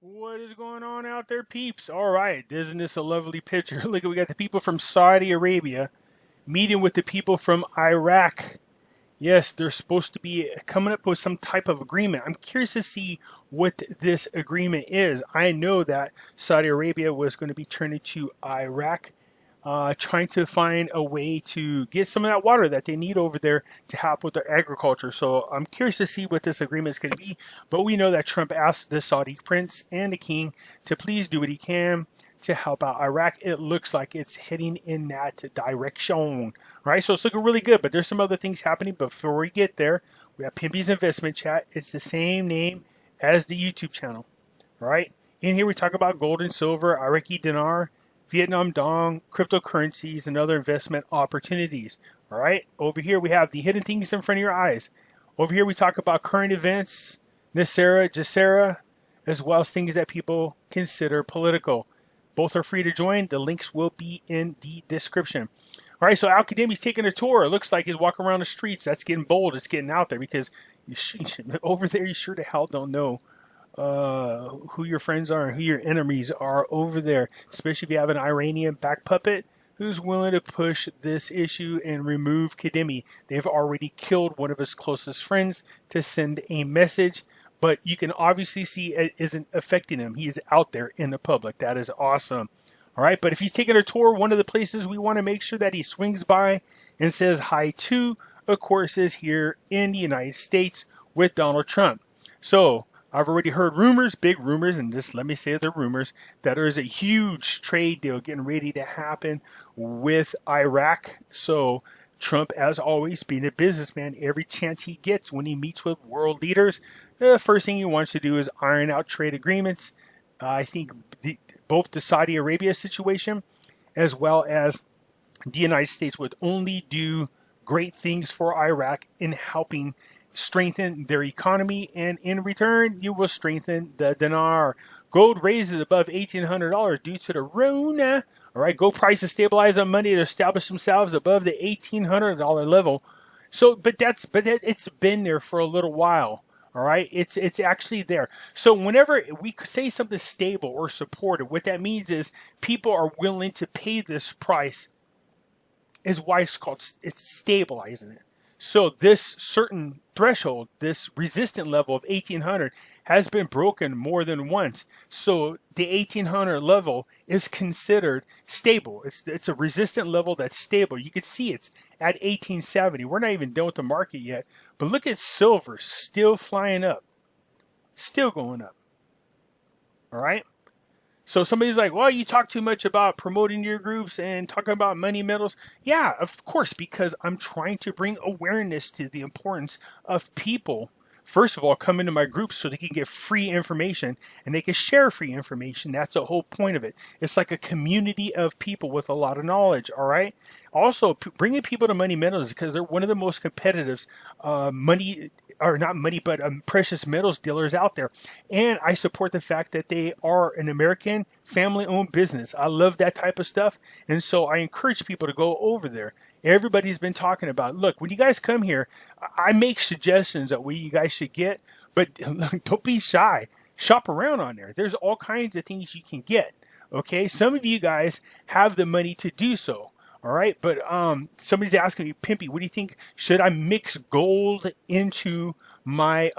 What is going on out there, peeps? All right, isn't this a lovely picture? Look, we got the people from Saudi Arabia meeting with the people from Iraq. Yes, they're supposed to be coming up with some type of agreement. I'm curious to see what this agreement is. I know that Saudi Arabia was going to be turning to Iraq, trying to find a way to get some of that water that they need over there to help with their agriculture. So I'm curious to see what this agreement is going to be. But we know that Trump asked the Saudi prince and the king to please do what he can to help out Iraq. It looks like it's heading in that direction, right? So it's looking really good, but there's some other things happening. Before we get there, we have Pimpy's Investment Chat. It's the same name as the YouTube channel, right? In here, we talk about gold and silver, Iraqi dinar, Vietnam dong, cryptocurrencies, and other investment opportunities, all right? Over here, we have the hidden things in front of your eyes. Over here, we talk about current events, NESARA, GESARA, as well as things that people consider political. Both are free to join. The links will be in the description. All right, so Al-Qadimi's taking a tour. It looks like he's walking around the streets. That's getting bold. It's getting out there because over there, you sure to hell don't know who your friends are and who your enemies are over there, especially if you have an Iranian back puppet who's willing to push this issue and remove Kademi. They've already killed one of his closest friends to send a message. But you can obviously see it isn't affecting him. He is out there in the public. That is awesome. All right, but if he's taking a tour, one of the places we want to make sure that he swings by and says hi to, of course, is here in the United States with Donald Trump. So I've already heard rumors, big rumors, and just let me say the rumors, that there is a huge trade deal getting ready to happen with Iraq. So Trump, as always, being a businessman, every chance he gets when he meets with world leaders, the first thing he wants to do is iron out trade agreements. I think both the Saudi Arabia situation as well as the United States would only do great things for Iraq in helping strengthen their economy, and in return, you will strengthen the dinar. Gold raises above $1,800 due to the Rona. All right, gold prices stabilize on Monday to establish themselves above the $1,800 level. So, but it's been there for a little while. All right, it's actually there. So whenever we say something stable or supported, what that means is people are willing to pay this price. Is why it's stabilizing it. So this certain threshold, this resistant level of 1800 has been broken more than once. So the 1800 level is considered stable. It's a resistant level that's stable. You can see it's at 1870. We're not even done with the market yet. But look at silver still flying up, still going up. All right. So somebody's like, well, you talk too much about promoting your groups and talking about money metals. Yeah, of course, because I'm trying to bring awareness to the importance of people. First of all, come into my groups so they can get free information and they can share free information. That's the whole point of it. It's like a community of people with a lot of knowledge, all right? Also, bringing people to money metals because they're one of the most competitive precious metals dealers out there. And I support the fact that they are an American family-owned business. I love that type of stuff. And so I encourage people to go over there. Everybody's been talking about, look, when you guys come here, I make suggestions of what you guys should get, but don't be shy. Shop around on there. There's all kinds of things you can get. Okay, some of you guys have the money to do so. All right, but somebody's asking me, Pimpy, what do you think? Should I mix gold into my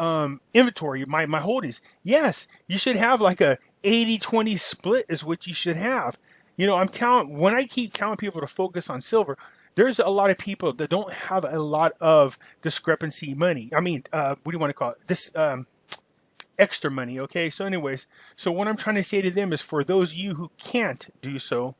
inventory, my holdings? Yes, you should have like a 80-20 split is what you should have. You know, when I keep telling people to focus on silver, there's a lot of people that don't have a lot of discrepancy money. I mean, what do you want to call it? This extra money, okay? So anyways, so what I'm trying to say to them is for those of you who can't do so,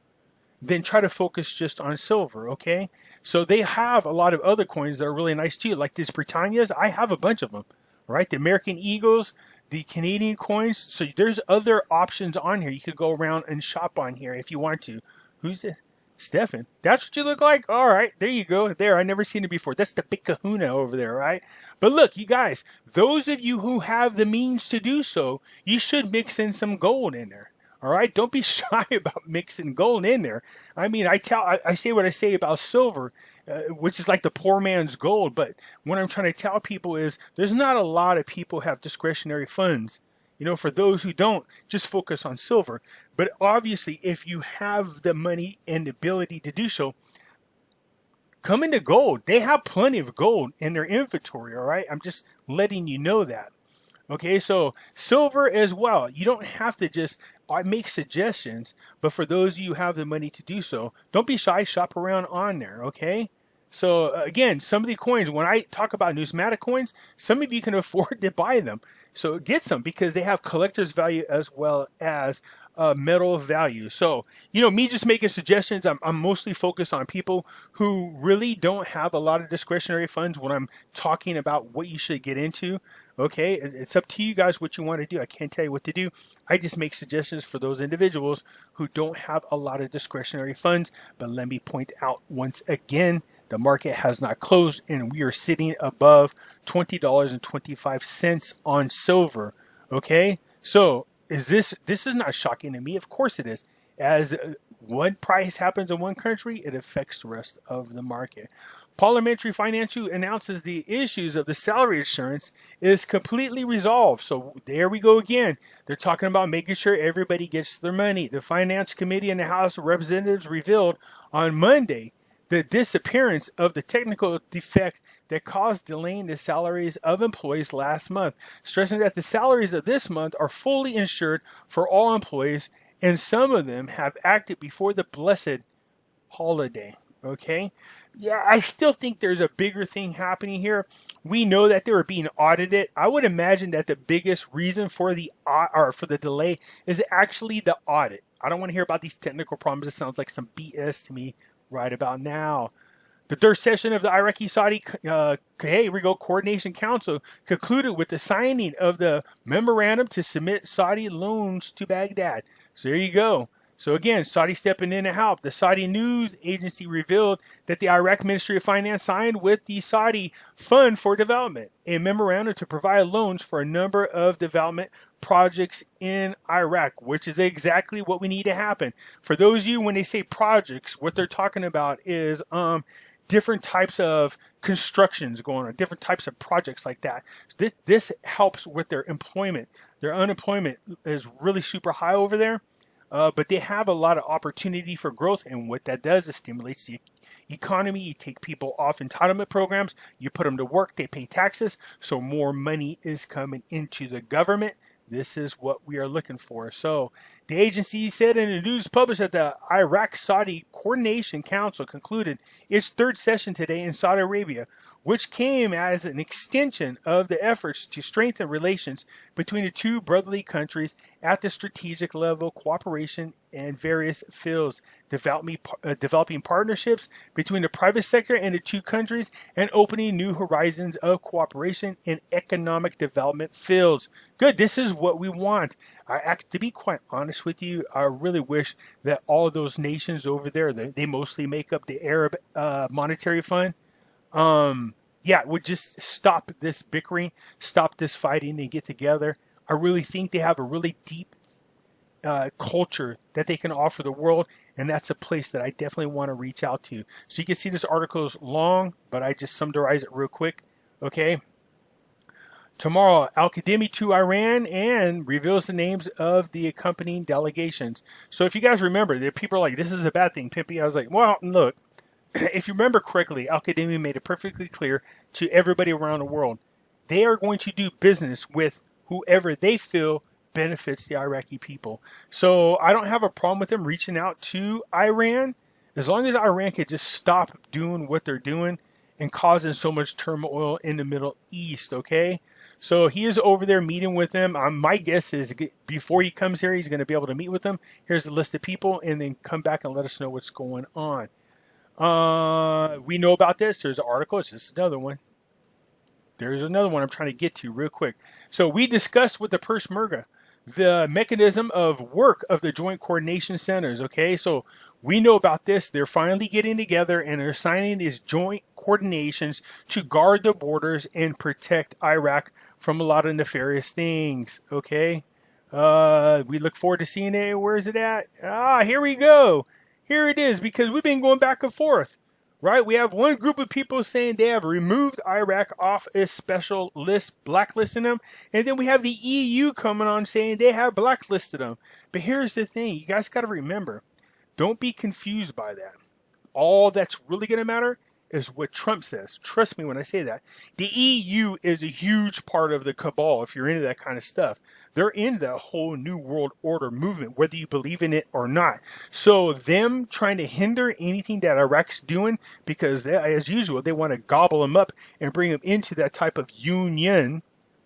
then try to focus just on silver, okay? So they have a lot of other coins that are really nice too, like these Britannias. I have a bunch of them, right? The American Eagles, the Canadian coins. So there's other options on here. You could go around and shop on here if you want to. Who's it? Stefan, that's what you look like? All right, there you go. There, I've never seen it before. That's the big kahuna over there, right? But look, you guys, those of you who have the means to do so, you should mix in some gold in there. All right, don't be shy about mixing gold in there. I mean, I say what I say about silver, which is like the poor man's gold. But what I'm trying to tell people is there's not a lot of people who have discretionary funds. For those who don't, just focus on silver. But obviously, if you have the money and the ability to do so, come into gold. They have plenty of gold in their inventory, all right? I'm just letting you know that. Okay, so silver as well. You don't have to just make suggestions, but for those of you who have the money to do so, don't be shy, shop around on there, okay? So again, some of the coins, when I talk about numismatic coins, some of you can afford to buy them. So get some because they have collector's value as well as metal value. So, me just making suggestions, I'm mostly focused on people who really don't have a lot of discretionary funds when I'm talking about what you should get into. Okay, it's up to you guys what you want to do. I can't tell you what to do. I just make suggestions for those individuals who don't have a lot of discretionary funds. But let me point out once again, the market has not closed and we are sitting above $20.25 on silver. Okay, so this is not shocking to me. Of course it is. As one price happens in one country, it affects the rest of the market. Parliamentary Financial announces the issues of the salary insurance is completely resolved. So there we go again. They're talking about making sure everybody gets their money. The Finance Committee in the House of Representatives revealed on Monday the disappearance of the technical defect that caused delaying the salaries of employees last month, stressing that the salaries of this month are fully insured for all employees, and some of them have acted before the blessed holiday. Okay? Yeah, I still think there's a bigger thing happening here. We know that they were being audited. I would imagine that the biggest reason for the delay is actually the audit. I don't want to hear about these technical problems. It sounds like some BS to me right about now. The third session of the Iraqi-Saudi Coordination Council concluded with the signing of the memorandum to submit Saudi loans to Baghdad. So there you go. So again, Saudi stepping in to help. The Saudi news agency revealed that the Iraq Ministry of Finance signed with the Saudi Fund for Development a memorandum to provide loans for a number of development projects in Iraq, which is exactly what we need to happen. For those of you, when they say projects, what they're talking about is different types of constructions going on, different types of projects like that. This helps with their employment. Their unemployment is really super high over there. But they have a lot of opportunity for growth, and what that does is stimulates the economy. You take people off entitlement programs, you put them to work, they pay taxes, so more money is coming into the government. This is what we are looking for. So the agency said in a news published that the Iraq-Saudi Coordination Council concluded its third session today in Saudi Arabia, which came as an extension of the efforts to strengthen relations between the two brotherly countries at the strategic level, cooperation in various fields, developing partnerships between the private sector and the two countries, and opening new horizons of cooperation in economic development fields. Good, this is what we want. To be quite honest with you, I really wish that all of those nations over there, they mostly make up the Arab Monetary Fund, would just stop this bickering, stop this fighting, and get together. I really think they have a really deep culture that they can offer the world, and that's a place that I definitely want to reach out to. So you can see this article is long, but I just summarize it real quick. Okay. Tomorrow, Al-Qademi to Iran and reveals the names of the accompanying delegations. So if you guys remember, the people are like, this is a bad thing, Pimpy. I was like, well, look, if you remember correctly, Al-Qademi made it perfectly clear to everybody around the world, they are going to do business with whoever they feel benefits the Iraqi people. So I don't have a problem with them reaching out to Iran, as long as Iran could just stop doing what they're doing and causing so much turmoil in the Middle East, okay? So he is over there meeting with them. My guess is before he comes here, he's going to be able to meet with them. Here's the list of people, and then come back and let us know what's going on. We know about this. There's an article. It's just another one. There's another one I'm trying to get to real quick. So we discussed with the Peshmerga the mechanism of work of the Joint Coordination Centers. Okay, so we know about this. They're finally getting together and they're signing these joint coordinations to guard the borders and protect Iraq from a lot of nefarious things. Okay, we look forward to seeing it. Where is it at? Here we go. Here it is, because we've been going back and forth. right? We have one group of people saying they have removed Iraq off a special list, blacklisting them. And then we have the EU coming on saying they have blacklisted them. But here's the thing. You guys got to remember, don't be confused by that. All that's really going to matter is what Trump says. Trust me when I say that. The EU is a huge part of the cabal if you're into that kind of stuff. They're in the whole New World Order movement, whether you believe in it or not. So them trying to hinder anything that Iraq's doing, because they, as usual, they want to gobble them up and bring them into that type of union.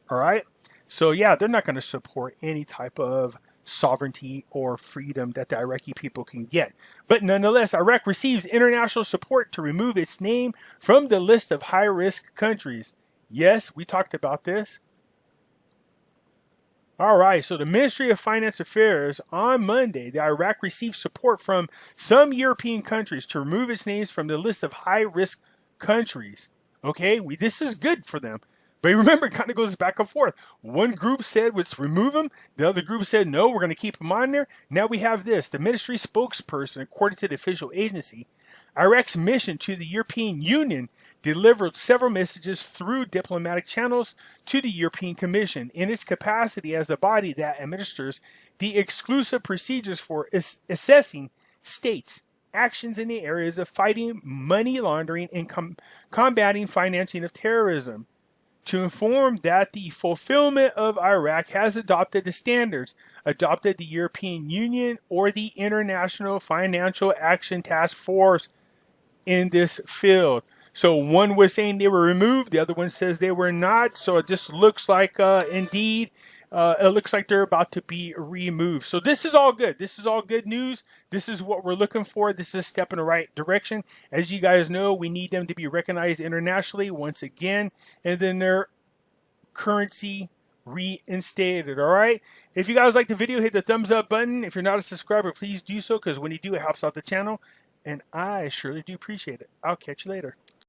All right? So yeah, they're not going to support any type of sovereignty or freedom that the Iraqi people can get. But nonetheless, Iraq receives international support to remove its name from the list of high-risk countries. Yes, we talked about this. All right, so the Ministry of Finance Affairs on Monday, the Iraq received support from some European countries to remove its names from the list of high-risk countries. Okay, this is good for them. But remember, it kind of goes back and forth. One group said, let's remove them. The other group said, no, we're going to keep them on there. Now we have this. The ministry spokesperson, according to the official agency, Iraq's mission to the European Union delivered several messages through diplomatic channels to the European Commission in its capacity as the body that administers the exclusive procedures for assessing states' actions in the areas of fighting money laundering and combating financing of terrorism, to inform that the fulfillment of Iraq has adopted the standards adopted the European Union or the International Financial Action Task Force in this field. So one was saying they were removed, the other one says they were not. So it just looks like indeed it looks like they're about to be removed. So this is all good. This is all good news. This is what we're looking for. This is a step in the right direction. As you guys know, we need them to be recognized internationally once again, and then their currency reinstated. All right. If you guys like the video, hit the thumbs up button. If you're not a subscriber, please do so, because when you do, it helps out the channel, and I surely do appreciate it. I'll catch you later.